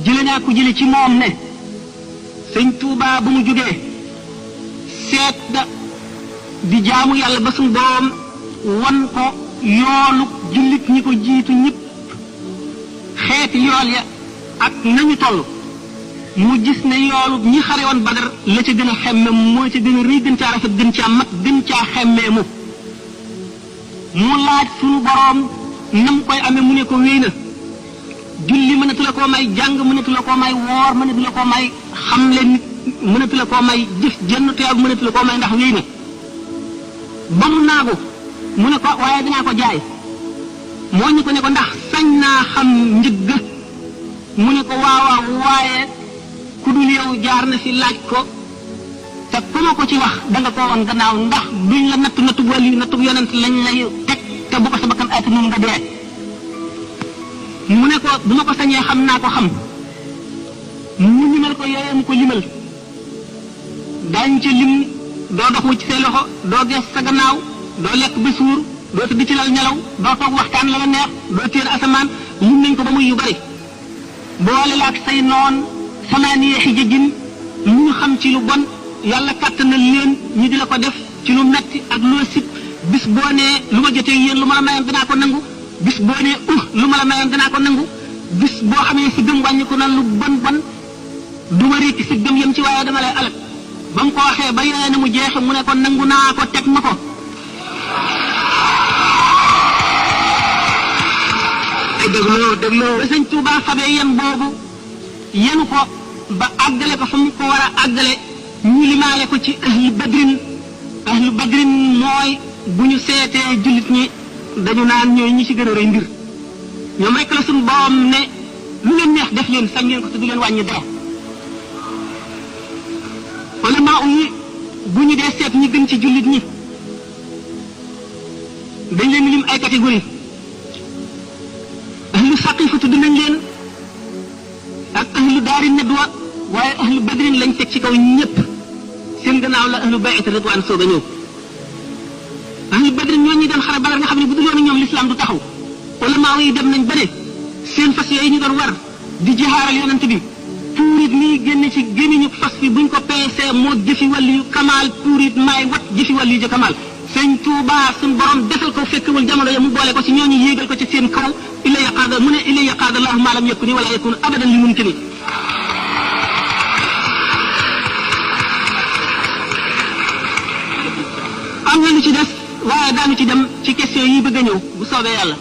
jële naa ko jële ci moom ne sëñ Tuubaa bu mu jógee seet da di jaamu yàlla ba suñu borom wan ko yoolu jullit ñi ko jiitu ñëpp xeeti yool ya ak nañu toll mu gis ne yoolu ñi xare woon Badar la ca gën a xemme moo ca gën a rëy gën caa rafet gën caa mat gën caa xemmee mu laaj suñu borom nam koy amee mu ne ko wéy na julli mënatu la koo may jàng mënatu la koo may woor mënatu la koo may xamle nit mënatu la koo may jëf jenn tuyaab mënatu la koo may ndax wéy na ba mu naagu mu ne ko waaye dinaa ko jaay moo ñu ko ne ko ndax sañ naa xam njëgg mu ne ko waawaaw waaye ku dul yow jaar na fi laaj ko te ku ma ko ci wax da nga koo woon gannaaw ndax duñ la nattu wali nattu yonent lañ lay teg te bu ko sa bakkan aytu noonu nga dee mu ne ko bu ma ko sañee xam naa ko xam mu limal ko yooyee mu ko limal daañu ca lim doo dox wu ci say loxo doo gees sa gannaaw doo lekk ba suur doo tëdd ci lal nelaw doo toog waxtaan la la neex doo téer asamaan lim nañ ko ba muy yu bari boole la ak say noon samaaniye xijajin ñu xam ci lu bon yàlla kàttanal leen ñu di la ko def ci lu metti ak loo sib bis boo nee lu ma jotee yéen lu ma la mayoon dinaa ko nangu bis boo nee lu ma la mayoon dinaa ko nangu bis boo xamee si gëm wàññi ko na lu bon du ma rékki si gëm yem ci waaye dama lay alal ba mu ko waxee ba yéene mu jeexe mu ne ko nangu naa ko teg ma ko dégloo ba sëñ Tuubaa xamee yen boobu yenu ko ba àggale ko fa mu ko war a àggale ñu limaale ko ci ahlu badrin mooy bu ñu seetee jullit ñi dañu naan ñooy ñi ci gën a rëy mbir ñoom rek la suñu borom ne lu leen neex def leen sañ leen ko te du leen wàññi dara wala maa yi bu ñu dee seet ñi gën ci jullit ñi dañ leen lim ay catégorie ahlu saqifa tudd nañ leen ak ahlu daari nadwa waaye ahlu badrin lañ teg ci kaw ñëpp seen gannaaw la ahlu bay'at ridwaan soog a ñëw ahlu badrin ñoo ñi doon xare Badar nga xam ne bu dul woon ñoom l'islam du taxaw wala maa yi dem nañ ba ne seen fas yooyu ñu doon war di jihaaral yonent bi puurit nii génne ci gémmiñu fas bi buñ ko peesee moo jëfi wàllu yu kamaal puurit maay wat jëfi wàllu yu ja kamaal sëñ Tuubaa suñ borom defal ko fekkewul jamono ya mu boole ko ci ñooñu yéegal ko ci seen kaw illa yaqaada mu ne illa yaqaada allahu ma lam yakuni wala yakun abadan li mumkini am na lu ci des waaye daanu ci dem ci question yi bëgg a ñëw bu soobee yàlla